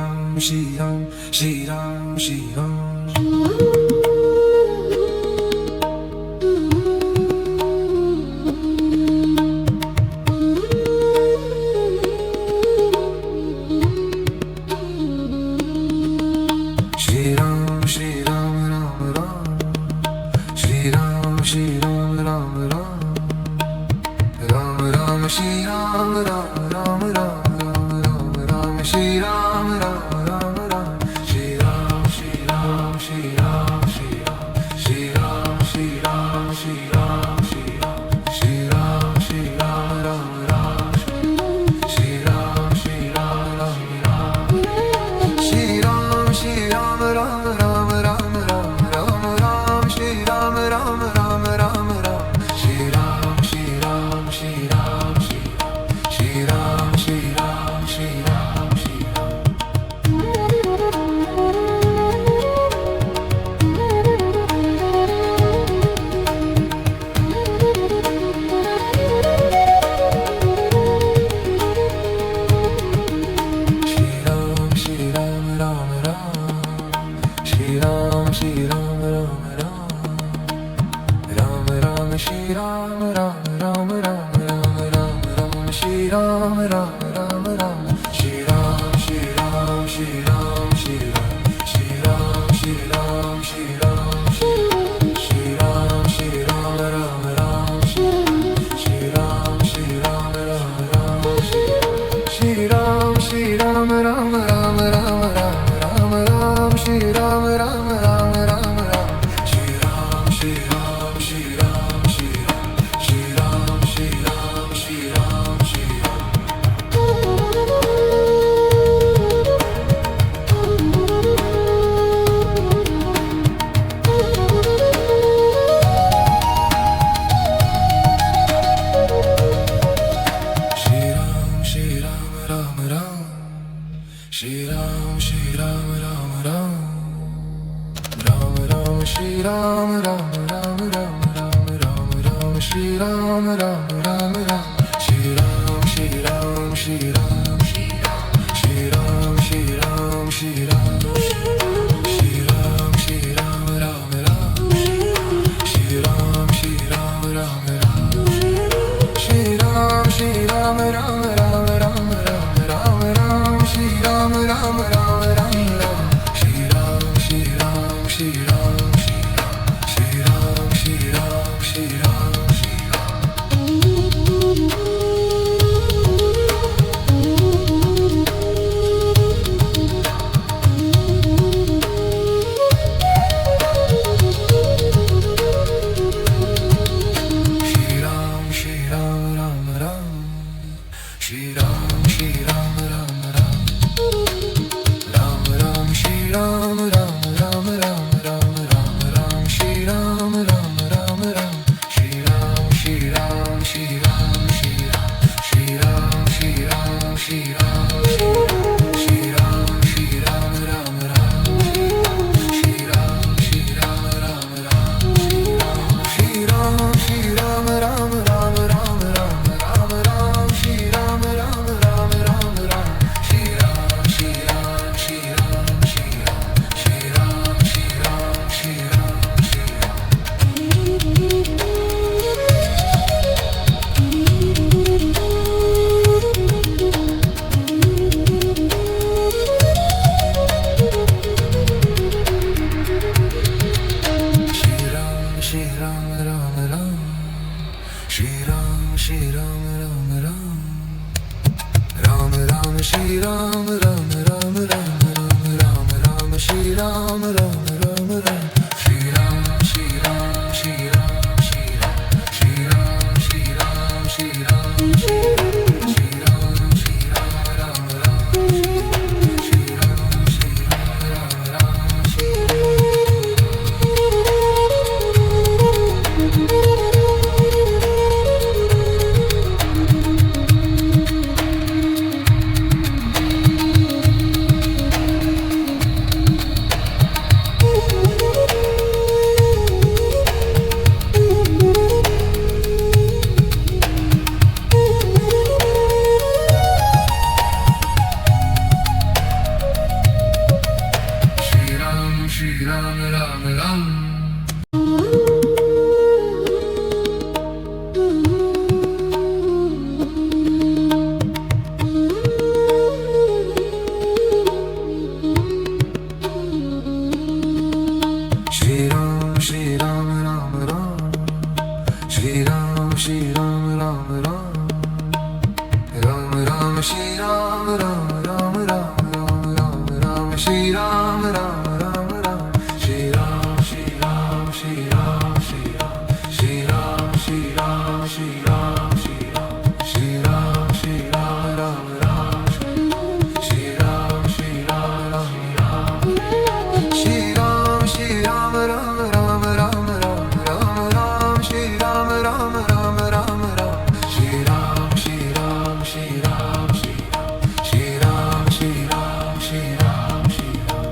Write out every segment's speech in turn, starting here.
Ram, Shri Ram, Shri Ram, Shri Ram. Shri Ram, Shri Ram, Ram Ram. Shri Ram, Shri Ram, Ram Ram. Ram Ram, Shri Ram, Ram Ram, Ram Ram, Ram Ram, Shri Ram, Ram Ram, Ram. Shri Ram, Shri Ram, Shri Ram, Shri Ram. Shri Ram, Shri Ram, Shri Ram, Shri Ram. Shri Ram, Shri Ram, Ram Ram. Shri Ram, Shri Ram, Ram Ram. Shri Ram, Shri Ram, Ram Ram, Ram Ram, Ram Ram. Shri Ram, Ram Ram, Ram Ram. Shri Ram, Shri Ram, Shri Ram, Shri Ram. Shri Ram, Shri Ram, Shri Ram, Shri Ram. Shri Ram, Shri Ram, Ram Ram. Shri Ram, Shri Ram, Ram Ram. Ram Ram, Shri Ram, Ram Ram, Ram Ram, Ram Ram. Shri Ram, Ram Ram, Ram. Shri Ram, Shri Ram, Shri Ram, Shri Ram. Shri Ram, Shri Ram, Shri Ram, Shri Ram. Shri Ram, Shri Ram, Ram Ram. Shri Ram, Shri Ram, Ram Ram. Shri Ram, Shri Ram, Ram Ram, Ram Ram, Ram Ram. Shri Ram, Ram Ram, Ram Ram. Shri Ram, Shri Ram, Shri Ram, Shri Ram. Shri Ram, Shri Ram, Shri Ram, Shri Ram. Shri Ram, Shri Ram, Ram Ram. Shri Ram, Shri Ram, Ram Ram. Ram Ram, Shri Ram, Ram Ram, Ram Ram, Ram Ram. Shri Ram, Ram Ram, Ram. Shri Ram, Shri Ram, Shri Ram, Shri Ram. Shri Ram, Shri Ram, Shri Ram. Shri Ram, Shri Ram, Ram Ram. Shri Ram, Shri Ram, Ram Ram. Shri Ram, Shri Ram, Ram Ram, Ram Ram, Ram Ram. Shri Ram, Ram Ram, Ram Ram. Shri Ram, Shri Ram, Shri Ram, Shri Ram. Shri Ram, Shri Ram, Shri Ram, Shri Ram. Shri Ram Ram Ram Ram Shri Ram Shri Ram Shri Ram Shri Ram Shri Ram Shri Ram Shri Ram Shri Ram Shri Ram Shri Ram Ram Ram Shri Ram Shri Ram Ram Ram Shri Ram Shri Ram Ram Ram Ram Ram Ram Ram Shri Ram Ram Ram Ram Ram Shri Ram Shri Ram Shri Ram Shri Ram Shri Ram Shri Ram Shri Ram Shri Ram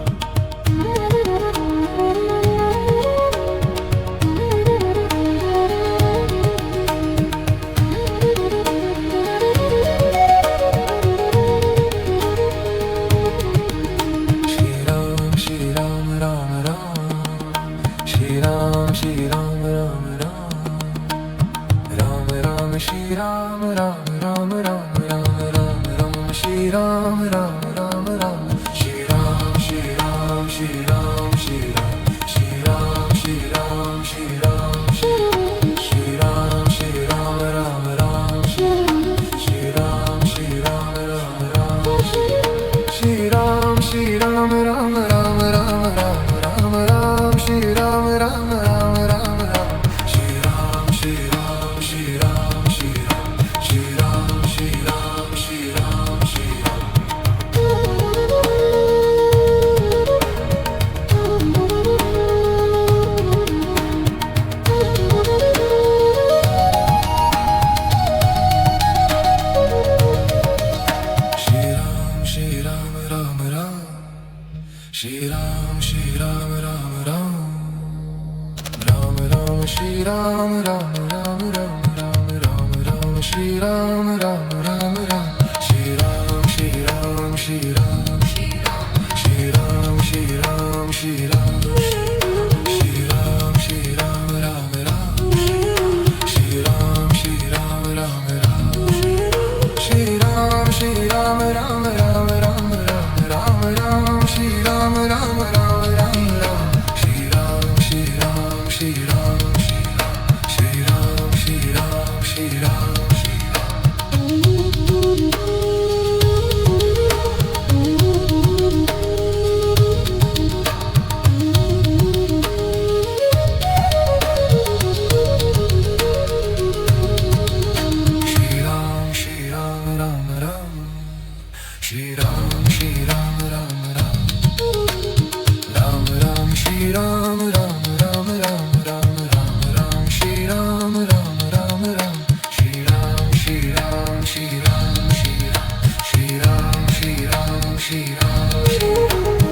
Shri Ram Shri Ram Ram Ram Shri Ram Shri Ram Ram Ram Ram Ram Shri Ram Ram Ram Ram Ram Ram Ram Shri Ram Ram Ram Ram Shri Ram Shri Ram Shri Ram Shri Ram Shri Ram Shri Ram Shri Ram Shri Ram Ram Ram Shri Ram Shri Ram Ram Ram Shri Ram Shri Ram Ram Ram Ram Ram Ram Ram Shri Ram Ram Ram Ram Ram Shri Ram Shri Ram Shri Ram Shri Ram Shri Ram Shri Ram Shri Ram Shri Ram Shri Ram Ram Ram Shri Ram Shri Ram Ram Ram Ram Ram Shri Ram Ram Ram Ram Ram Ram Ram Shri Ram Ram Ram Ram Shri Ram Shri Ram Shri Ram Shri Ram Shri Ram Shri Ram Shri Ram Shri Ram Ram Ram Shri Ram Shri Ram Ram Ram Shri Ram Shri Ram Ram Ram Ram Ram Ram Ram Shri Ram Ram Ram Ram Ram Shri Ram Shri Ram Shri Ram Shri Ram Shri Ram Shri Ram Shri Ram Shri Ram Shri Ram Ram Ram Shri Ram Shri Ram Ram Ram Ram Ram Shri Ram Ram Ram Ram Ram Ram Ram Shri Ram Ram Ram Ram Shri Ram Shri Ram Shri Ram Shri Ram Shri Ram Shri Ram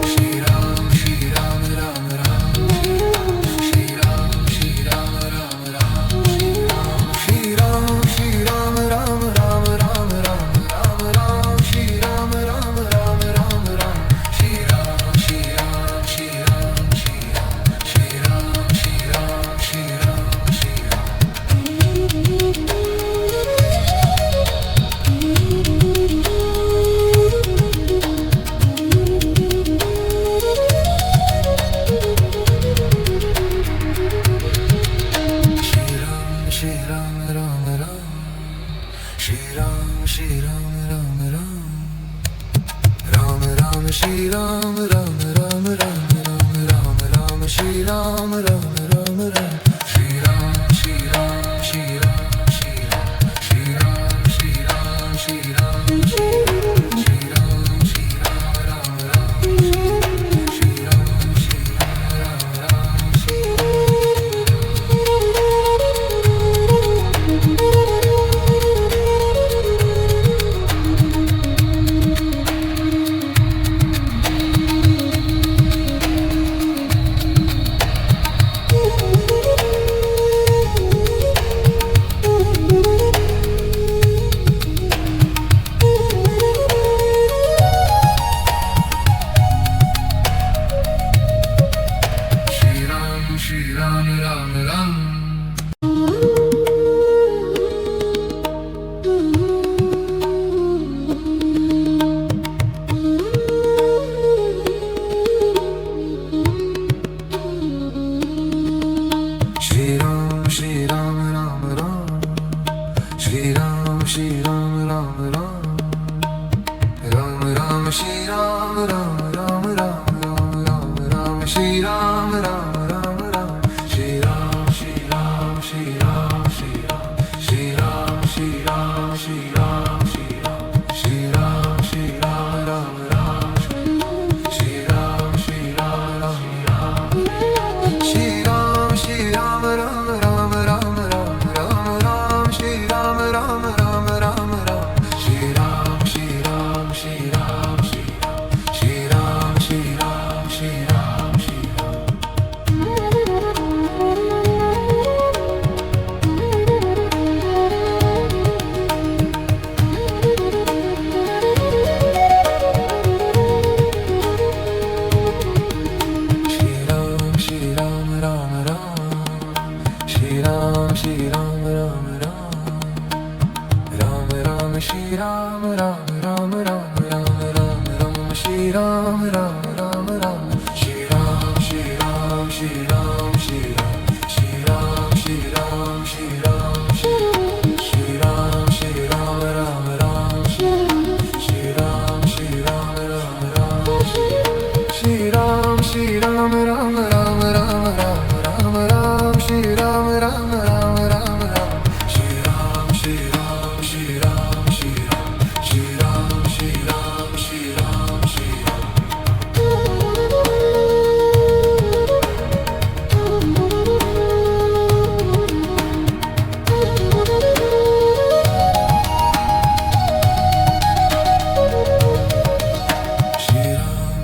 Shri Ram Shri Ram Ram Ram Shri Ram Shri Ram Ram Ram Shri Ram Shri Ram Ram Ram Ram Ram Ram Ram Shri Ram Ram Ram Ram Ram Shri Ram Shri Ram Shri Ram Shri Ram Shri Ram Shri Ram Shri Ram Shri Ram Shri Ram Ram Ram Shri Ram Shri Ram Ram Ram Ram Ram Shri Ram Ram Ram Ram Ram Ram Ram Shri Ram Ram Ram Ram Shri Ram Shri Ram Shri Ram Shri Ram Shri Ram Shri Ram Shri Ram Shri Ram Ram Ram Shri Ram Shri Ram Ram Ram Shri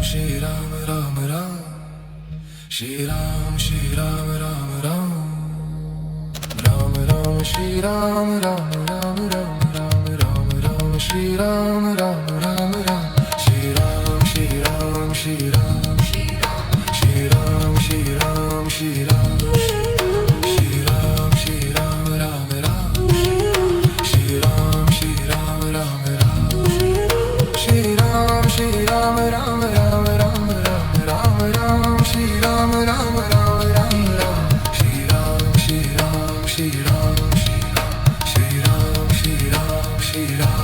Shri Ram Ram Ram Shri Ram Shri Ram Ram Ram Ram Ram Shri Ram Ram Ram Ram Ram Ram Ram Shri Ram Ram Ram Ram Shri Ram Shri Ram Shri Ram Shri Ram Shri Ram Shri Ram Shri Ram Shri Ram Ram Ram Shri Ram Shri Ram Ram Ram Shri Ram Shri Ram Ram Ram Ram Ram Ram Ram Shri Ram Ram Ram Ram Ram Shri Ram Shri Ram Shri Ram Shri Ram Shri Ram Shri Ram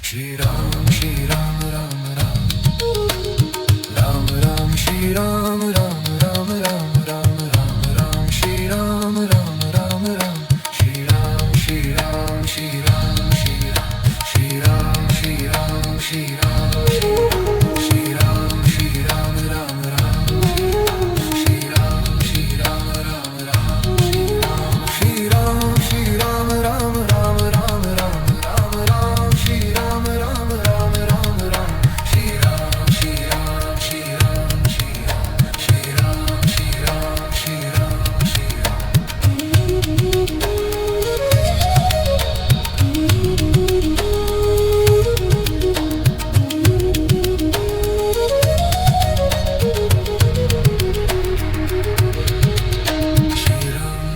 Shri Ram Shri Ram Ram Ram Ram Ram Shri Ram Ram Ram Ram Ram Ram Ram Shri Ram Ram Ram Ram Shri Ram Shri Ram Shri Ram Shri Ram Shri Ram Shri Ram Shri Ram Shri Ram Ram Ram Shri Ram Shri Ram Ram Ram Shri Ram Shri Ram Ram Ram Ram Ram Ram Ram Shri Ram Ram Ram Ram Ram Shri Ram Shri Ram Shri Ram Shri Ram Shri Ram Shri Ram Shri Ram Shri Ram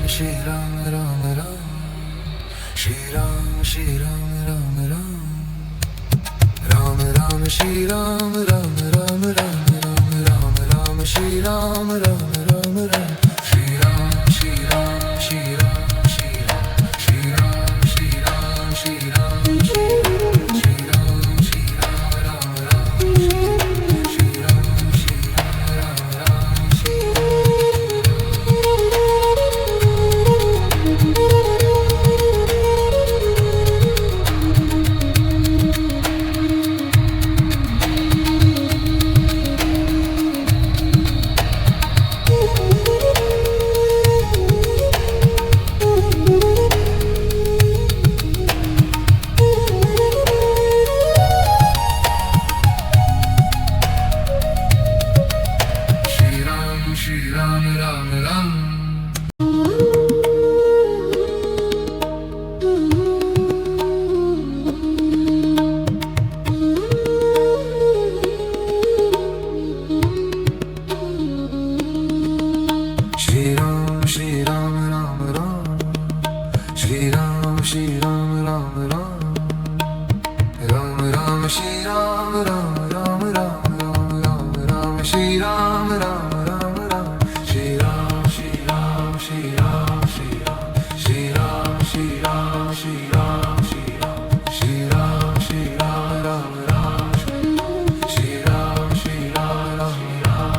Shri Ram Ram Ram Shri Ram Shri Ram Ram Ram Ram Ram Shri Ram Ram Ram Ram Ram Ram Ram Shri Ram Ram Ram Ram Shri Ram Shri Ram Shri Ram Shri Ram Shri Ram Shri Ram Shri Ram Shri Ram Ram Ram Shri Ram Shri Ram Ram Ram Shri Ram Shri Ram Ram Ram Shri Ram Shri Ram Ram Ram Shri Ram Shri Ram Ram Ram Ram Ram Shri Ram Ram Ram Ram Ram Ram Ram Shri Ram Ram Ram Ram Shri Ram Shri Ram Shri Ram Shri Ram Shri Ram Shri Ram Shri Ram Shri Ram Shri Ram Ram Ram Shri Ram Shri Ram Ram Ram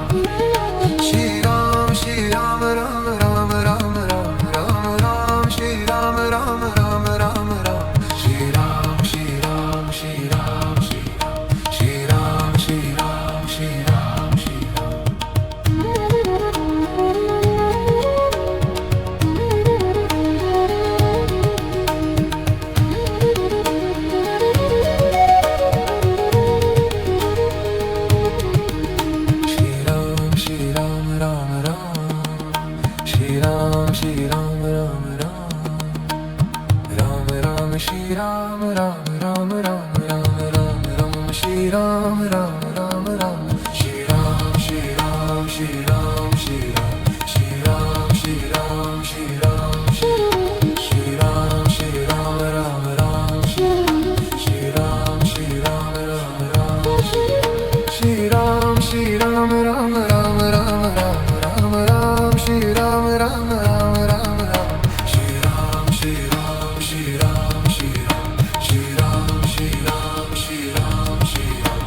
Shri Ram Shri Ram Ram Ram Ram Ram Ram Ram Shri Ram Ram Ram Ram Ram Shri Ram Shri Ram Shri Ram Shri Ram Shri Ram Shri Ram Shri Ram Shri Ram Shri Ram Ram Ram Shri Ram Shri Ram Ram Ram Ram Ram Shri Ram Ram Ram Ram Ram Ram Ram Shri Ram Ram Ram Ram Shri Ram Shri Ram Shri Ram Shri Ram Shri Ram Shri Ram Shri Ram Shri Ram Ram Ram Shri Ram Shri Ram Ram Ram Shri Ram Shri Ram Ram Ram Ram Ram Ram Ram Shri Ram Ram Ram Ram Ram Shri Ram Shri Ram Shri Ram Shri Ram Shri Ram Shri Ram Shri Ram Shri Ram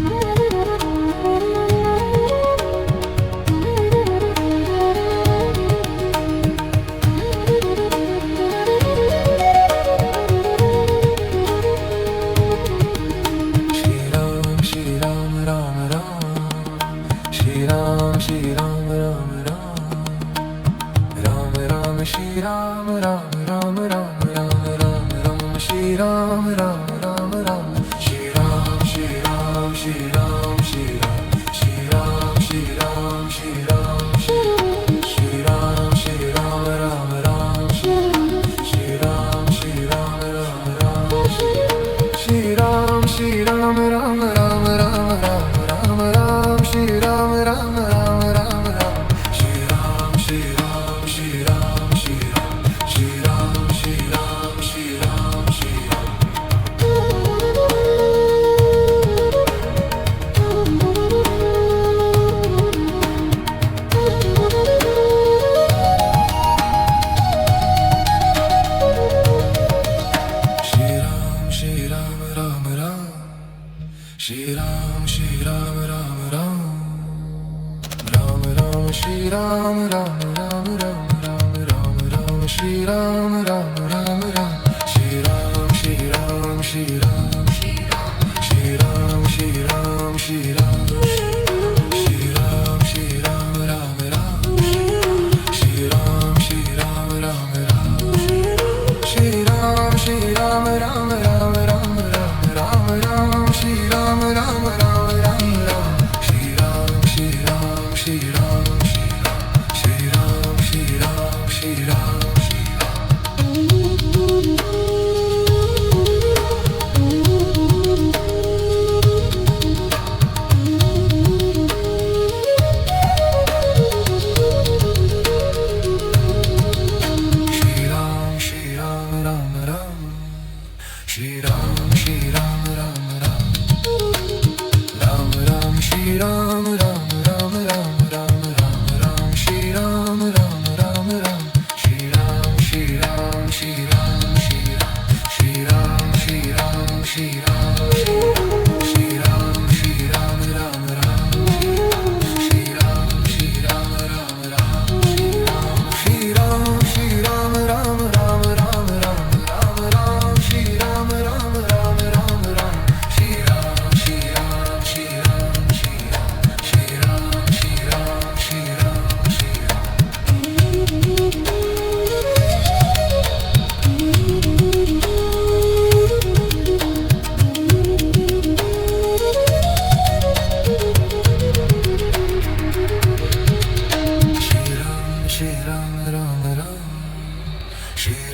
Shri Ram Ram Ram Ram Ram Shri Ram Ram Ram Ram Ram Ram Ram Shri Ram Ram Ram Ram Shri Ram Shri Ram Shri Ram Shri Ram Shri Ram Shri Ram Shri Ram Shri Ram Shri Ram Ram Ram Shri Ram Shri Ram Ram Ram Shri Ram Shri Ram Ram Ram Ram Ram Ram Ram Shri Ram Ram Ram Ram Ram Shri Ram Shri Ram Shri Ram Shri Ram Shri Ram Shri Ram Shri Ram Shri Ram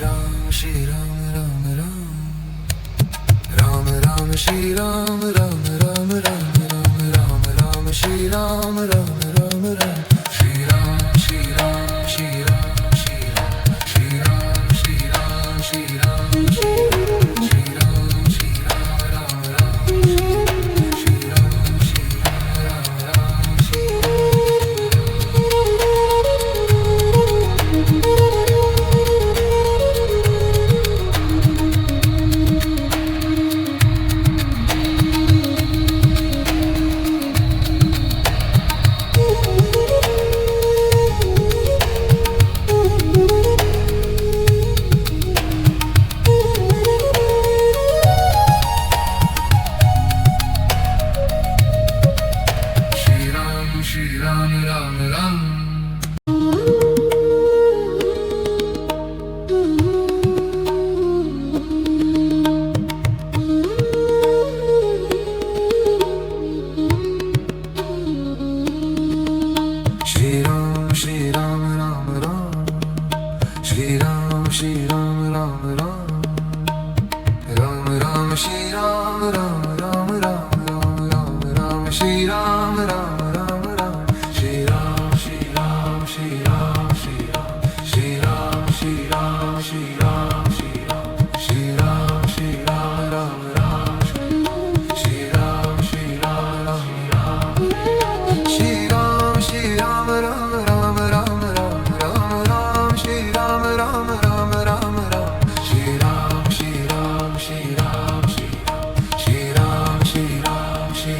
Ram Shri Ram Ram Ram Ram Ram Shri Ram Ram Ram Ram Ram Ram Ram Shri Ram Ram Ram Ram Shri Ram Shri Ram Shri Ram Shri Ram Shri Ram Shri Ram Shri Ram Shri Ram Shri Ram Ram Ram Shri Ram Shri Ram Ram Shri Shri Ram Ram Ram Shri Ram Shri Ram Ram Ram Shri Ram Shri Ram Ram Ram Ram Ram Shri Ram Ram Ram Ram Ram Ram Ram Shri Ram Ram Ram Ram Shri Ram Shri Ram Shri Ram Shri Ram Shri Ram Shri Ram Shri Ram Shri Ram Shri Ram Shri Ram Ram Ram Shri Ram Shri Ram Ram Ram Shri Ram Shri Ram Ram Ram Ram Ram Ram Ram Shri Ram Ram Ram Ram Ram Shri Ram Shri Ram Shri Ram Shri Ram Shri Ram Shri Ram Shri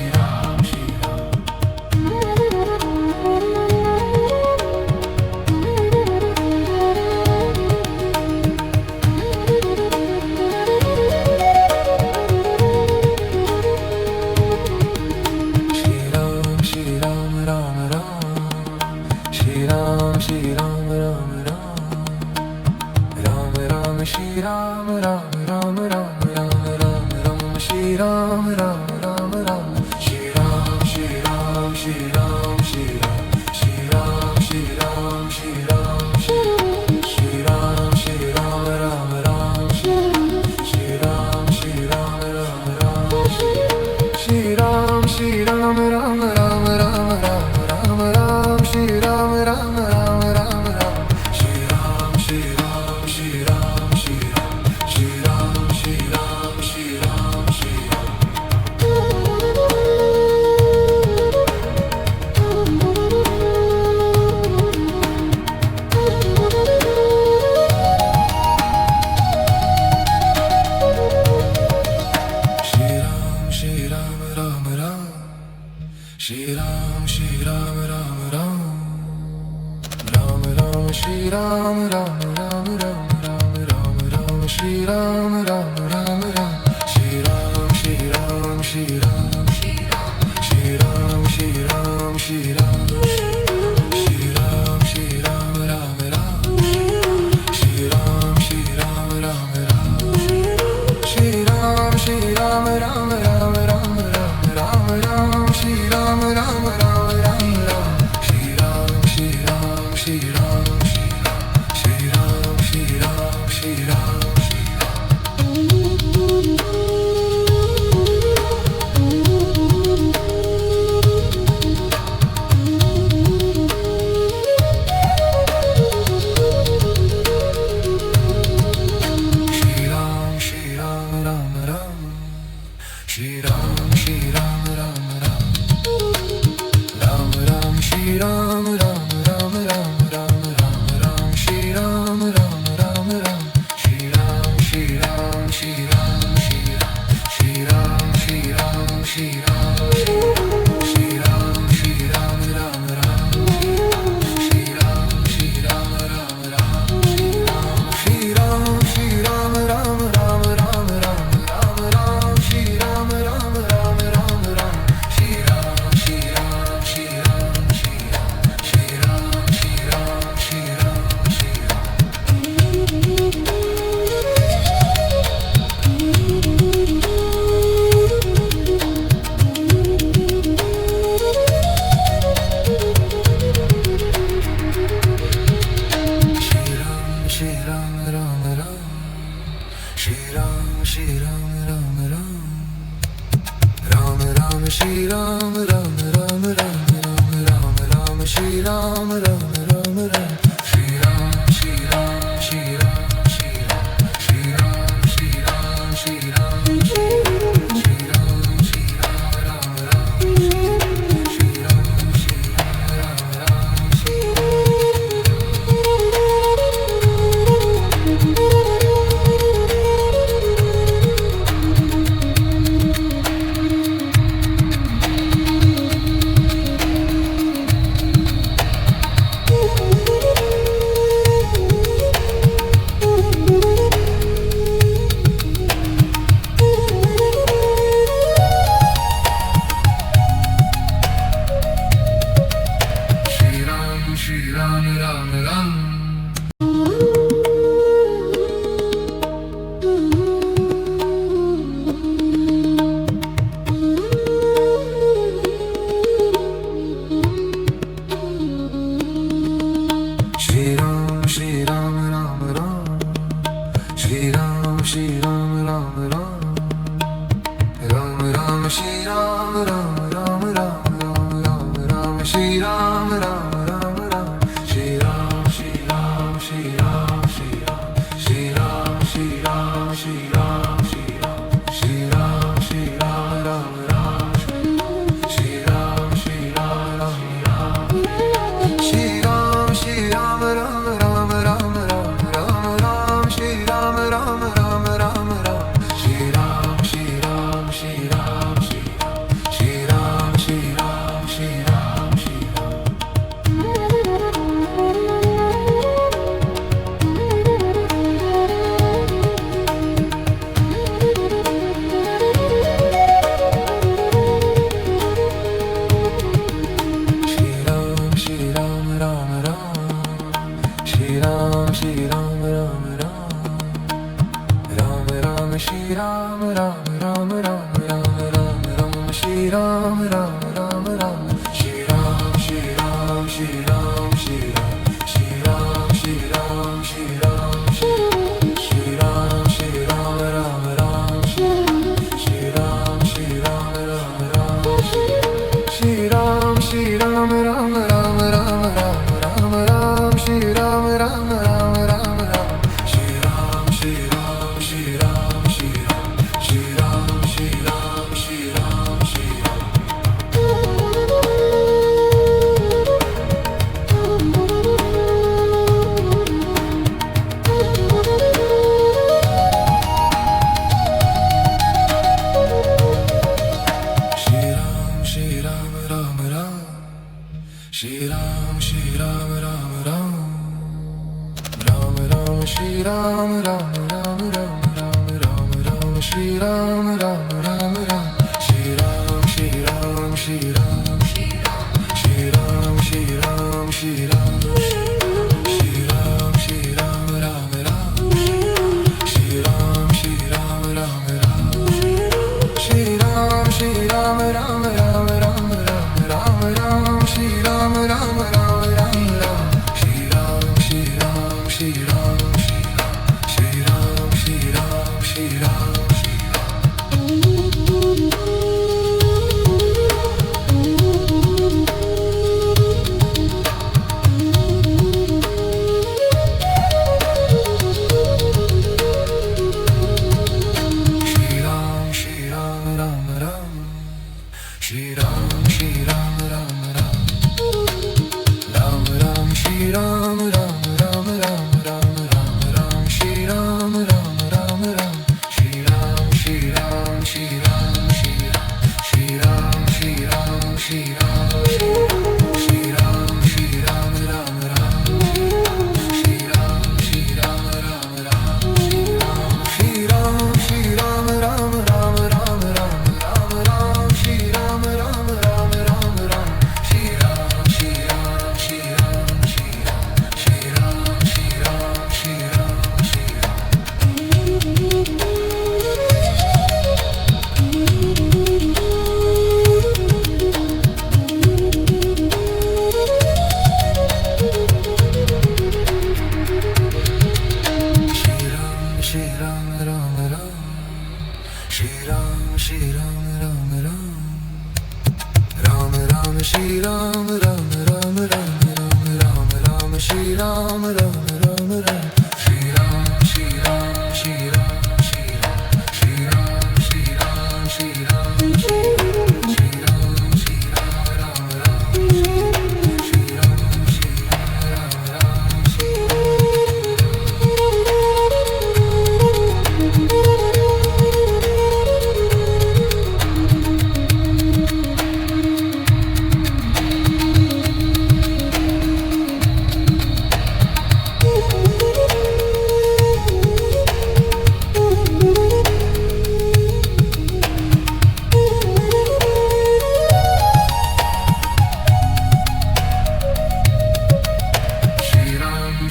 Ram Shri Ram Shri Ram Ram Ram Shri Ram Shri Ram Ram Ram Ram Ram Shri Ram Ram Ram Ram Ram Ram Ram Shri Ram Ram Ram Ram Shri Ram Shri Ram Shri Ram Shri Ram Shri Ram Shri Ram Shri Ram Shri Ram Shri Ram Ram Ram Shri Ram Shri Ram Ram Ram Shri Ram Shri Ram Ram Ram Ram Ram Ram Ram Shri Ram Ram Ram Ram Ram Shri Ram Shri Ram Shri Ram Shri Ram Shri Ram Shri Ram Shri Ram Shri Ram Shri Ram Shri Ram Ram Ram Shri Ram Shri Ram Ram Ram Ram Ram Shri Ram Ram Ram Ram Ram Ram Ram Shri Ram Ram Ram Ram Shri Ram Shri Ram Shri Ram Shri Ram Shri Ram Shri Ram Shri Ram Shri Ram Ram Ram Shri Ram Shri Ram Ram Ram Shri Ram Shri Ram Ram Ram Ram Ram Ram Ram Shri Ram Ram Ram Ram Ram Shri Ram Shri Ram Shri Ram Shri Ram Shri Ram Shri Ram Shri Ram Shri Ram Shri Ram Ram Ram Ram Ram Shri Ram Ram Ram Ram Ram Ram Ram Shri Ram Ram Ram Ram Shri Ram Shri Ram Shri Ram Shri Ram Shri Ram Shri Ram Shri Ram Shri Ram Shri Ram Ram Ram Shri Ram Shri Ram Ram Shri Ram Ram Ram Shri Ram Shri Ram Ram Ram Shri Ram Shri Ram Ram Ram Ram Ram Shri Ram Ram Ram Ram Ram Ram Ram Shri Ram Ram Ram Ram Shri Ram Shri Ram Shri Ram Shri Ram Shri Ram Shri Ram Shri Ram Shri Ram Shri Ram Shri Ram Ram Ram Shri Ram Shri Ram Ram Ram Shri Ram Shri Ram Ram Ram Ram Ram Ram Ram Shri Ram Ram Ram Ram Ram Shri Ram Shri Ram Shri Ram Shri Ram Shri Ram Shri Ram Shri Ram Shri Ram Shri Ram Ram Ram Shri Ram Shri Ram Ram Ram Ram Ram Shri Ram Ram Ram Ram Ram Ram Ram Shri Ram Ram Ram Ram Shri Ram Shri Ram Shri Ram Shri Ram Shri Ram Shri Ram Shri Ram Shri Ram Shri Ram Ram Ram Shri Ram Shri Ram Ram Ram Shri Ram Shri Ram Ram Ram Ram Ram Ram Ram Shri Ram Ram Ram Ram Ram Shri Ram Shri Ram Shri Ram Shri Ram Shri Ram Shri Ram Shri Ram Shri Ram Shri Ram Shri Ram Ram Ram Shri Ram Shri Ram Ram Ram Ram Ram Shri Ram Ram Ram Ram Ram Ram Ram Shri Ram Ram Ram Ram Shri Ram Shri Ram Shri Ram Shri Ram Shri Ram Shri Ram Shri Ram Shri Ram Ram Ram Shri Ram Shri Ram Ram Ram Shri Ram Shri Ram Ram Ram Ram Ram Ram Ram Shri Ram Ram Ram Ram Ram Shri Ram Shri Ram Shri Ram Shri Ram Shri Ram Shri Ram Shri Ram Shri Ram Shri Ram Ram Ram Shri Ram Shri Ram Ram Ram Ram Ram Shri Ram Ram Ram Ram Ram Ram Ram Shri Ram Ram Ram Ram Shri Ram Shri Ram Shri Ram Shri Ram Shri Ram Shri Ram Shri Ram Shri Ram Ram Ram Shri Ram Shri Ram Ram Ram Shri Ram Shri Ram Ram Ram Ram Ram Ram Ram Shri Ram Ram Ram Ram Ram Shri Ram Shri Ram Shri Ram Shri Ram Shri Ram Shri Ram Shri Ram Shri Ram Shri Ram Ram Shri Ram, Shri Ram, Ram Ram, Ram Ram, Shri Ram, Ram Ram, Ram Ram, Ram Ram, Shri Ram, Ram Ram, Ram, Shri Ram, Shri Ram, Shri Ram, Shri Ram, Shri Ram, Shri Ram, Shri Ram, Shri Ram, Shri Ram, Shri Ram, Ram Ram, Shri Ram, Shri Ram, Ram Ram, Shri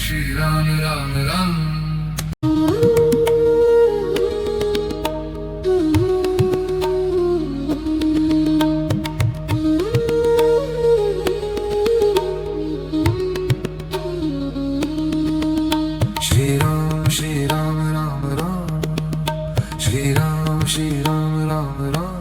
Shri Ram, Ram Ram. Shri Ram, Shri Ram, Ram Ram. Shri Ram, Shri Ram, Ram Ram.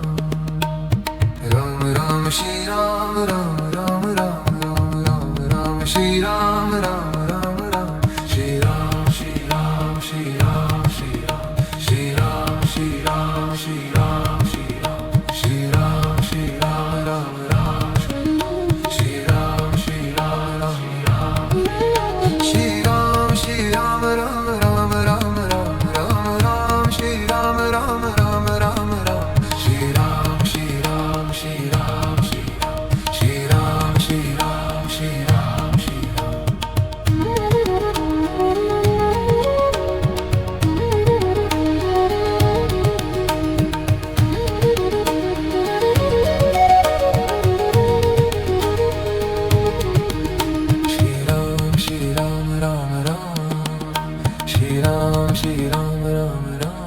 Ram Ram, Shri Ram, Ram Ram, Ram Ram, Ram Ram, Shri Ram, Ram Ram, Ram. Shri Ram, Shri Ram, Shri Ram, Shri Ram, Shri Ram, Shri Ram, Shri Ram, Shri Ram, Shri Ram, Shri Ram, Ram Ram. Shri Ram, Shri Ram, Ram Ram. Shri Ram, Shri Ram, Ram Ram, Ram Ram, Ram Ram, Shri Ram, Ram Ram, Ram Ram. Shri Ram, Shri Ram, Shri Ram, Shri Ram, Shri Ram, Shri Ram, Shri Ram, Shri Ram. Shri Ram, Shri Ram, Ram Ram. Shri Ram, Shri Ram, Ram Ram.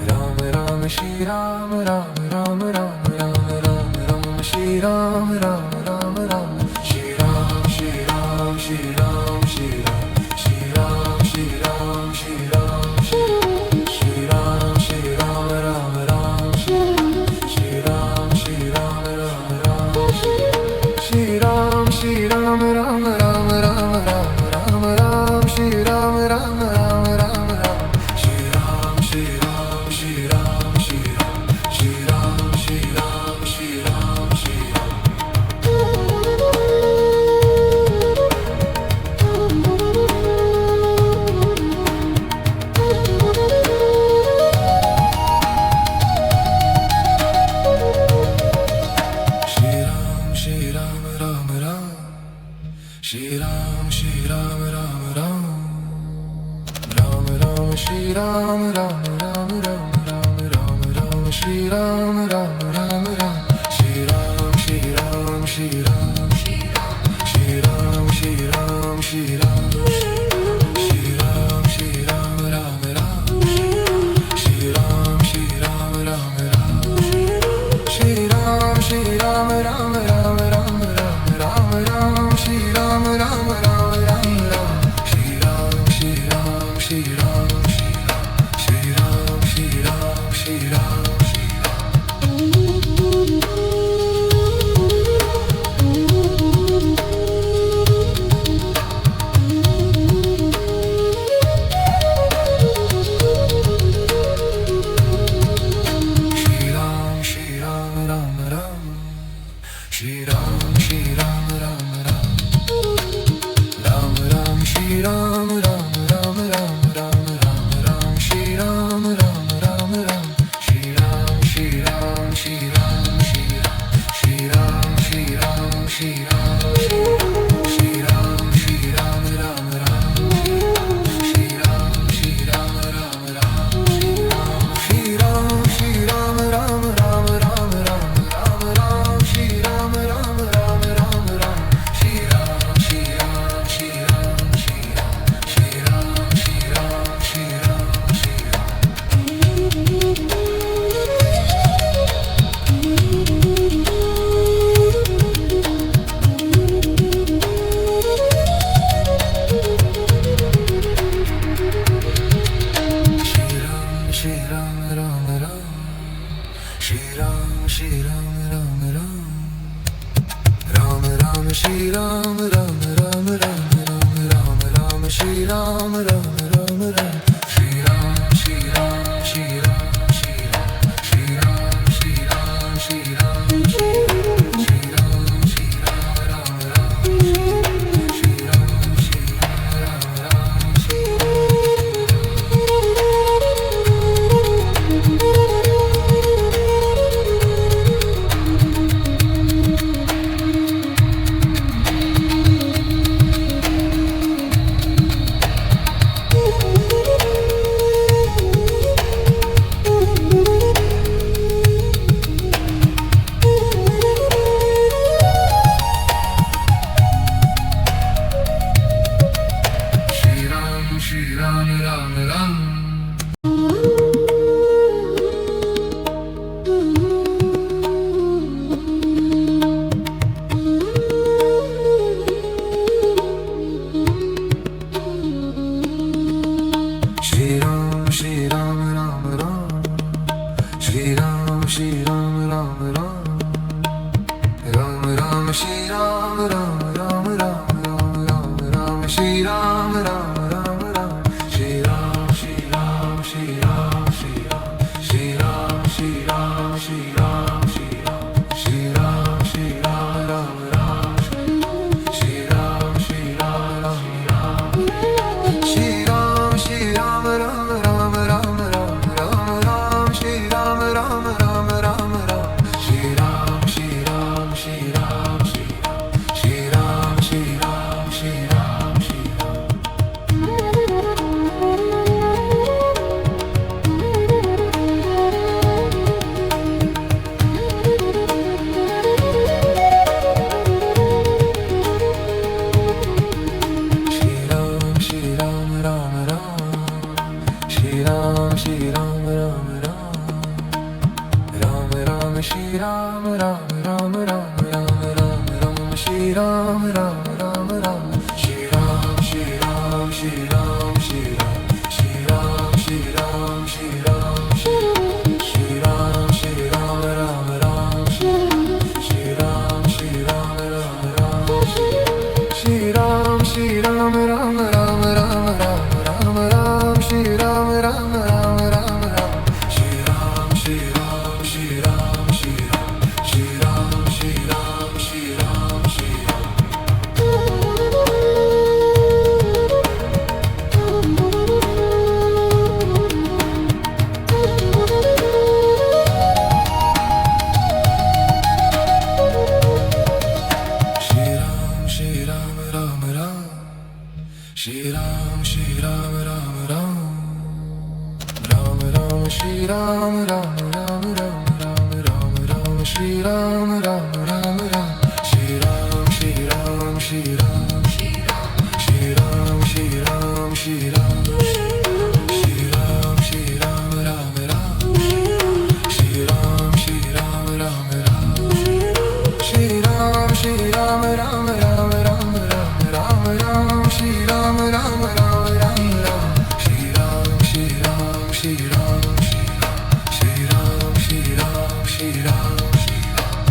Ram Ram, Shri Ram, Ram Ram, Ram Ram, Ram Ram, Shri Ram, Ram Ram, Ram. Shri Ram, Shri Ram, Shri Ram, Shri Ram, Shri Ram, Shri Ram, Shri Ram, Shri Ram, Shri Ram, Ram Ram. Shri Ram, Shri Ram, Ram Ram. Shri Ram, Shri Ram, Ram Ram, Ram Ram, Ram Ram, Shri Ram, Ram Ram, Ram Ram. Shri Ram, Shri Ram, Shri Ram, Shri Ram, Shri Ram, Shri Ram, Shri Ram, Shri Ram. Shri Ram, Shri Ram, Ram Ram. Shri Ram, Shri Ram, Ram Ram. Ram Ram, Shri Ram, Ram Ram, Ram Ram, Ram Ram, Shri Ram, Ram Ram, Ram. Shri Ram, Shri Ram, Shri Ram, Shri Ram, Shri Ram, Shri Ram. Shri Ram, Shri Ram, Ram Ram. Shri Ram, Shri Ram, Ram Ram. Shri Ram, Shri Ram, Ram Ram, Ram Ram, Ram Ram, Shri Ram, Ram Ram, Ram Ram. Shri Ram, Shri Ram, Shri Ram, Shri Ram, Shri Ram, Shri Shri Ram, Ram Ram, Ram Ram, Shri Ram, Ram Ram, Ram Ram, Ram Ram, Shri Ram, Ram Ram, Ram Shri Ram, Shri Ram, Shri Ram, Shri Ram, Shri Ram, Shri Ram, Shri Ram, Shri Ram, Shri Ram, Ram Ram, Shri Ram, Shri Ram, Ram Ram, Shri Ram, Ram Ram. Shri Ram, Shri Ram, Ram Ram. Shri Ram, Shri Ram, Ram Ram. Ram Ram, Shri Ram, Ram Ram, Ram Ram, Ram Ram, Shri Ram, Ram Ram, Ram. Shri Ram, Shri Ram, Shri Ram, Shri Ram, Shri Ram, Shri Ram, Shri Ram, Shri Ram, Shri Ram, Shri Ram, Ram Ram. Shri Ram, Shri Ram, Ram Ram. Shri Ram, Shri Ram, Ram Ram, Ram Ram, Ram Ram, Shri Ram, Ram Ram, Ram Ram. Shri Ram, Shri Ram, Shri Ram, Shri Ram, Shri Ram, Shri Ram, Shri Ram, Shri Ram. Shri Ram, Shri Ram, Ram Ram. Shri Ram, Shri Ram, Ram Ram. Ram Ram, Shri Ram, Ram Ram, Ram Ram, Ram Ram, Shri Ram, Ram Ram, Ram. Shri Ram, Shri Ram, Shri Ram, Shri Ram, Shri Ram, Shri Ram, Shri Ram, Shri Ram, Shri Ram, Ram Ram. Shri Ram, Shri Ram, Ram Ram. Shri Ram, Shri Ram, Ram Ram, Ram Ram, Ram Ram, Shri Ram, Ram Ram, Ram Ram. Shri Ram, Shri Ram, Shri Ram, Shri Ram, Shri Ram, Shri Ram, Shri Ram, Shri Ram. Shri Ram, Shri Ram, Ram Ram. Shri Ram, Shri Ram, Ram Ram. Ram Ram, Shri Ram, Ram Ram, Ram Ram, Ram Ram, Shri Ram, Ram Ram, Ram. Shri Ram, Shri Ram, Shri Ram, Shri Ram, Shri Ram, Shri Ram, Shri Ram, Shri Ram, Shri Ram, Ram Ram. Shri Ram, Shri Ram, Ram Ram. Shri Ram, Shri Ram, Ram Ram, Ram Ram, Ram Ram, Shri Ram, Ram Ram, Ram Ram. Shri Ram, Shri Ram, Shri Ram, Shri Ram, Shri Ram, Shri Ram, Shri Ram, Shri Ram.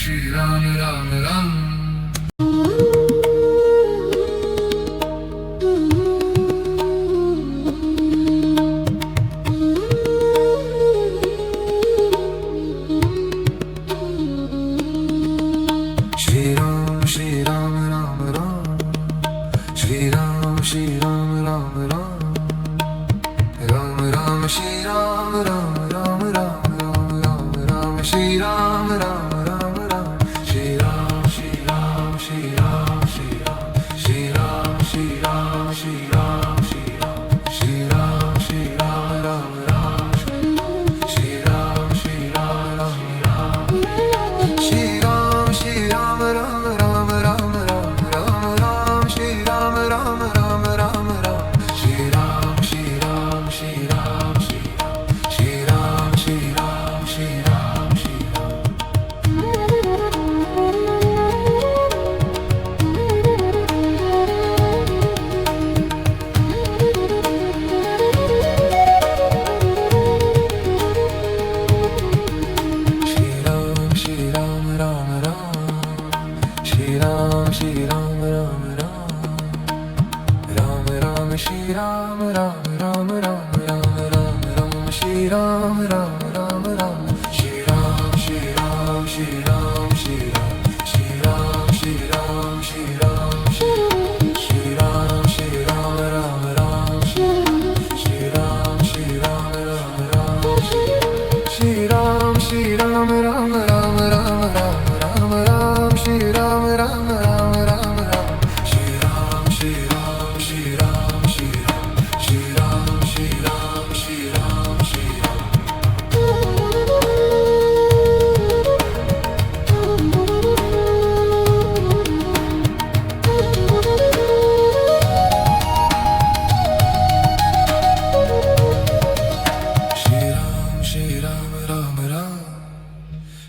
Shri Ram Ram Ram. Shri Ram Shri Ram Ram Ram. Shri Ram Shri Ram Ram Ram. Ram Ram Shri Ram Ram Ram Ram Ram Ram Ram Shri Ram Ram Ram Ram. Shri Ram Shri Ram Shri Ram Shri Ram. Shri Ram Shri Ram Shri Ram Shri Ram. Shri Ram Shri Ram Ram Ram. Shri Ram Shri Ram Ram Ram. Shri Ram Shri Ram Ram Ram Ram Ram Ram Ram. Shri Ram Ram Ram Ram Ram. Shri Ram Shri Ram Shri Ram Shri Ram. Shri Ram Shri Ram Shri Ram Shri Ram. Shri Ram Shri Ram Ram Ram. Shri Ram Shri Ram Ram Ram. Ram Ram Shri Ram Ram Ram Ram Ram Ram Ram Shri Ram Ram Ram Ram. Shri Ram Shri Ram Shri Ram Shri Ram. Shri Ram Shri Ram Shri Ram Shri Ram. Shri Ram Shri Ram Ram Ram. Shri Ram Shri Ram Ram Ram. Shri Ram Shri Ram Ram Ram Ram Ram Ram Ram. Shri Ram Ram Ram Ram Ram. Shri Ram Shri Ram Shri Ram Shri Ram. Shri Ram Shri Ram Shri Ram Shri Ram. Shri Ram Shri Ram Ram Ram.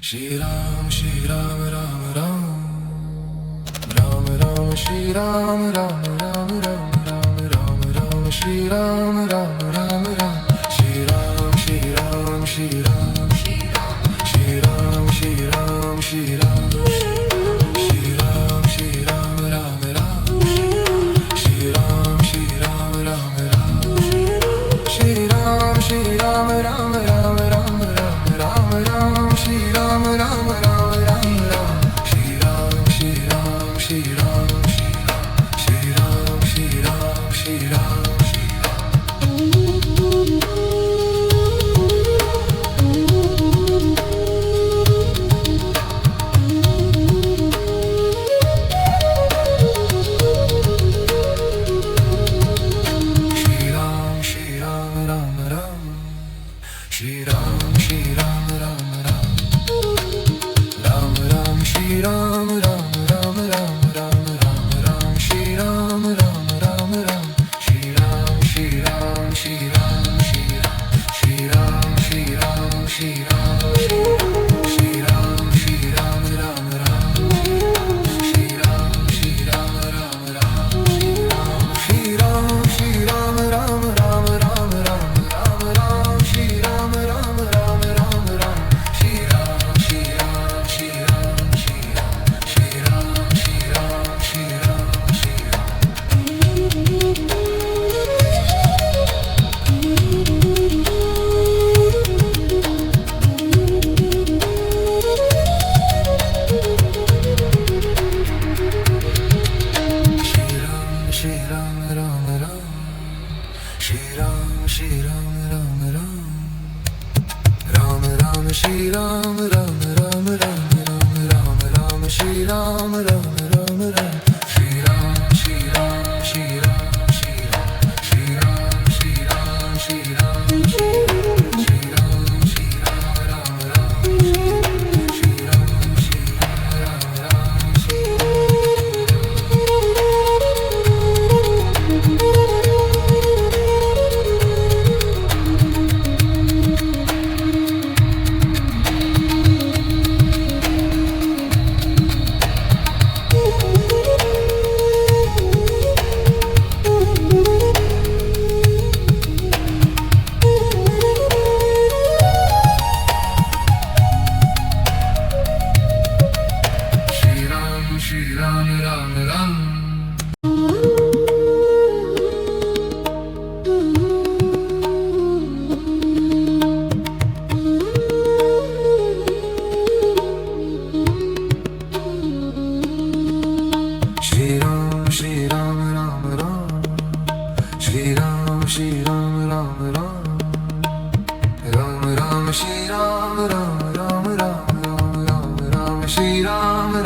Shri Ram Shri Ram Ram Ram. Ram Ram Shri Ram Ram Ram Ram Ram Ram Ram Shri Ram Ram Ram Ram. Shri Ram Shri Ram Shri Ram Shri Ram. Shri Ram Shri Ram Shri Ram. Shri Ram Shri Ram Ram Ram. Shri Ram Shri Ram Ram Ram. Shri Ram Shri Ram Ram Ram Ram Ram Ram Ram. Shri Ram Ram Ram Ram Ram. Shri Ram Shri Ram Shri Ram Shri Ram. Shri Ram Shri Ram Shri Ram Shri Ram. Shri Ram Shri Ram Ram Ram. Shri Ram Shri Ram Ram Ram. Ram Ram Shri Ram Ram Ram Ram Ram Ram Ram Shri Ram Ram Ram Ram. Shri Ram Shri Ram Shri Ram Shri Ram. Shri Ram Shri Ram Shri Ram Shri Ram. Shri Ram Shri Ram Ram Ram. Shri Ram Shri Ram Ram Ram. Shri Ram Shri Ram Ram Ram Ram Ram Ram Ram. Shri Ram Ram Ram Ram Ram. Shri Ram Shri Ram Shri Ram Shri Ram. Shri Ram Shri Ram Shri Ram Shri Ram. Shri Ram Shri Ram Ram Ram. Shri Ram Shri Ram Ram Ram. Ram Ram Shri Ram Ram Ram Ram Ram Ram Ram Shri Ram Ram Ram Ram. Shri Ram Shri Ram Shri Ram Shri Ram. Shri Ram Shri Ram Shri Ram Shri Ram. Shri Ram Shri Ram Ram Ram. Shri Ram Shri Ram Ram Ram. Shri Ram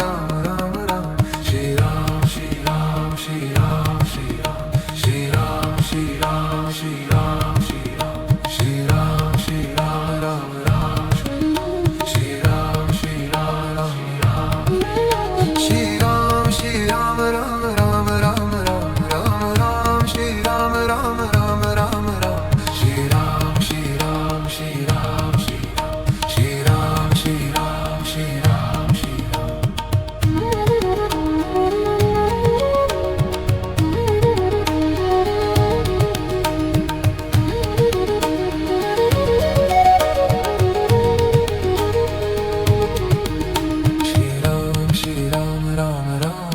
Ram Ram Ram Shri Ram Shri Ram Shri Ram Shri Ram Shri Ram Shri Ram Shri Ram Shri Ram Shri Ram Shri Ram Ram Ram Shri Ram Shri Ram Ram Ram Shri Ram Shri Ram Ram Ram Ram Ram Ram Ram Shri Ram Ram Ram Ram Ram Shri Ram Shri Ram Shri Ram Shri Ram Shri Ram Shri Ram Shri Ram Shri Ram Shri Ram Shri Ram Ram Ram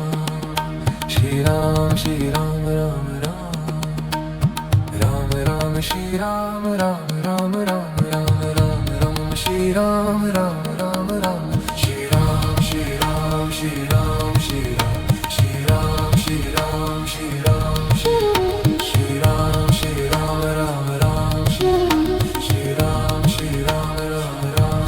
Shri Ram Shri Ram Ram Ram Ram Ram Shri Ram Ram Ram Ram Ram Ram Ram Shri Ram Ram Ram Ram Shri Ram Shri Ram Shri Ram Shri Ram Shri Ram Shri Ram Shri Ram Shri Ram Shri Ram Ram Ram Shri Ram Shri Ram Ram Ram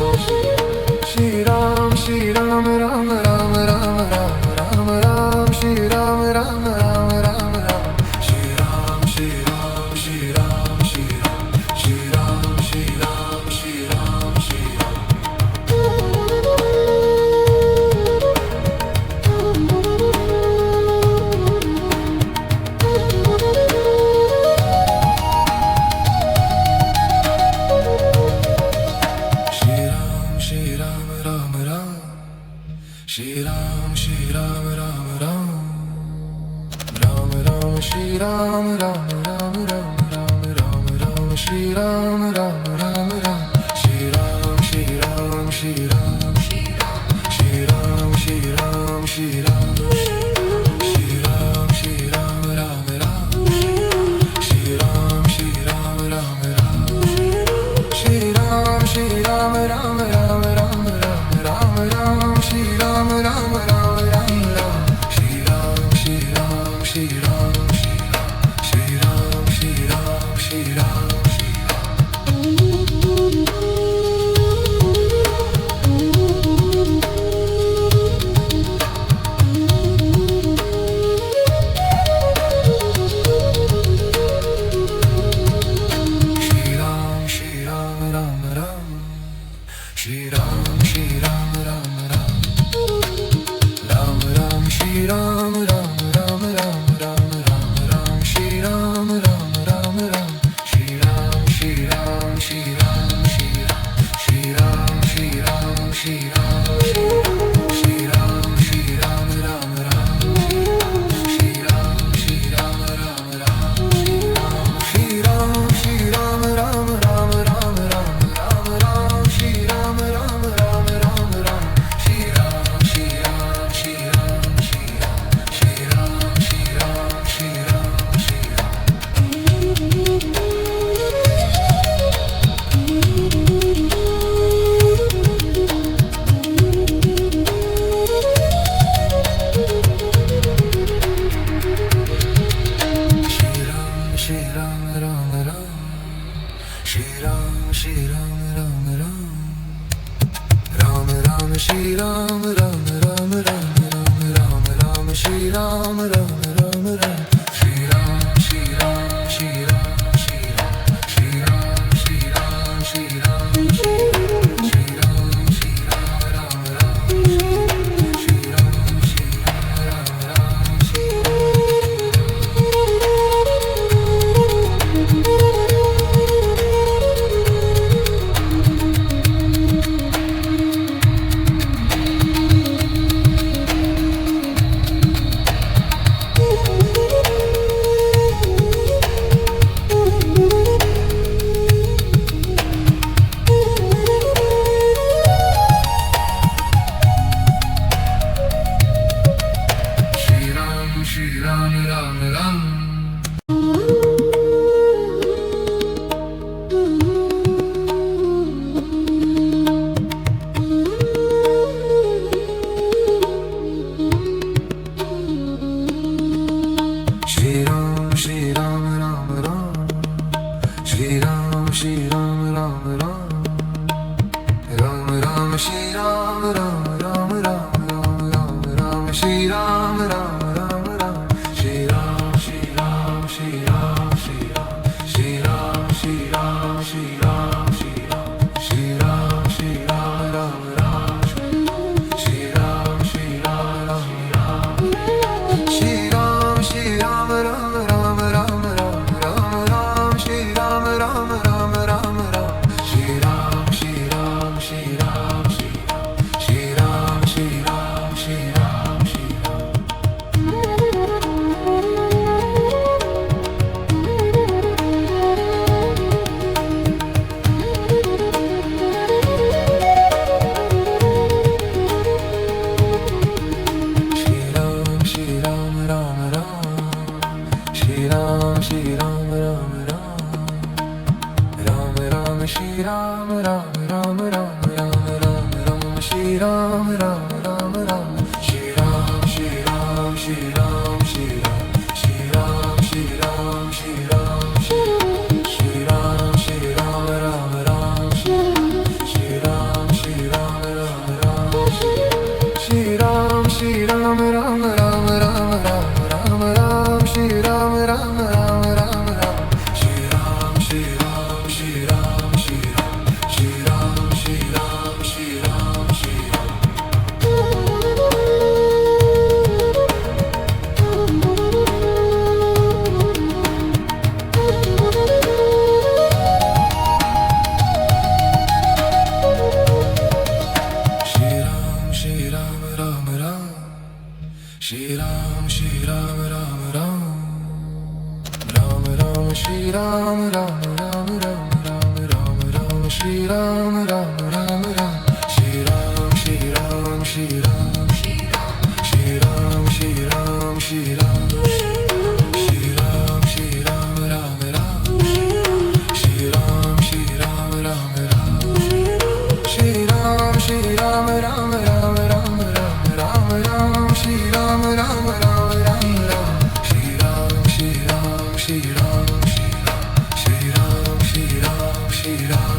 Shri Ram Shri Ram Ram Ram Ram Ram Ram Ram Shri Ram Ram Ram Ram Ram Shri Ram Shri Ram Shri Ram Shri Ram Shri Ram Shri Ram Shri Ram Shri Ram Shri Ram Shri Ram Ram Ram Shri Ram Shri Ram Ram Ram Ram Ram Shri Ram Ram Ram Ram Ram Ram Ram Shri Ram Ram Ram Ram Shri Ram Shri Ram Shri Ram Shri Ram Shri Ram Shri Ram Shri Ram Shri Ram Ram Ram Shri Ram Shri Ram Ram Ram Shri Ram Shri Ram Ram Ram Ram Ram Ram Ram Shri Ram Ram Ram Ram Ram Shri Ram Shri Ram Shri Ram Shri Ram Shri Ram Shri Ram Shri Ram Shri Ram Shri Ram Ram Ram Ram Shri Ram Shri Ram Shri Ram Shri Ram Shri Ram Shri Ram Shri Ram Shri Ram Shri Ram Shri Ram Ram Ram Shri Ram Shri Ram Ram Ram Shri Ram Shri Ram Ram Ram Ram Ram Ram Ram Shri Ram Ram Ram Ram Ram Shri Ram Shri Ram Shri Ram Shri Ram Shri Ram Shri Ram Shri Ram Shri Ram Ram Ram Shri Ram Shri Ram Ram Ram Ram Ram Shri Ram Ram Ram Ram Ram Ram Ram Shri Ram Ram Ram Ram Shri Ram Shri Ram Shri Ram Shri Ram Shri Ram Shri Ram Shri Ram Shri Ram Shri Ram Ram Ram Shri Ram Shri Ram Ram Ram Shri Ram Shri Ram Ram Ram Ram Ram Ram Ram Shri Ram Ram Ram Ram Ram Shri Ram Shri Ram Shri Ram Shri Ram Shri Ram Shri Ram Shri Ram Shri Ram Shri Ram Shri Ram Ram Ram Shri Ram Shri Ram Ram Ram Ram Ram Shri Ram Ram Ram Ram Ram Ram Ram Shri Ram Ram Ram Ram Shri Ram Shri Ram Shri Ram Shri Ram Shri Ram Shri Ram Shri Ram Shri Ram Ram Ram Shri Ram Shri Ram Ram Ram Shri Ram Shri Ram Ram Ram Ram Ram Ram Ram Shri Ram Ram Ram Ram Ram Shri Ram Shri Ram Shri Ram Shri Ram Shri Ram Shri Ram Shri Ram Shri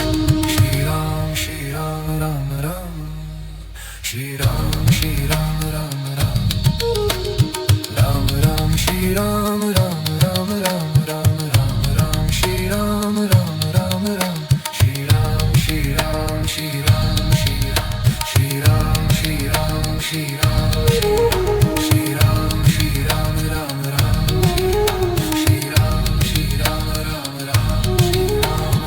Ram Shri Ram Ram Ram Shri Ram Shri Ram Ram Ram Ram Ram Shri Ram Ram Ram Ram Ram Ram Ram Shri Ram Ram Ram Ram Shri Ram Shri Ram Shri Ram Shri Ram Shri Ram Shri Ram Shri Ram Shri Ram Ram Ram Shri Ram Shri Ram Ram Ram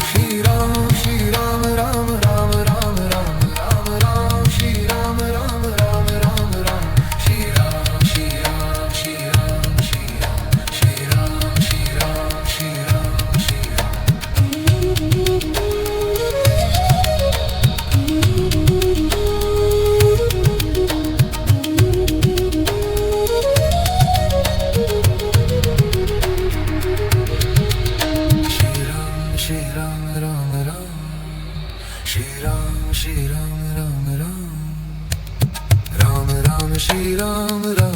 Shri Ram Shri Ram Ram Ram Ram Ram Ram Ram Shri Ram Ram Ram Ram Ram Shri Ram Shri Ram Shri Ram Shri Ram Shri Ram Shri Ram Shri Ram Shri Ram Shri Ram Ram Ram Shri Ram Shri Ram Ram Ram Ram Ram Shri Ram Ram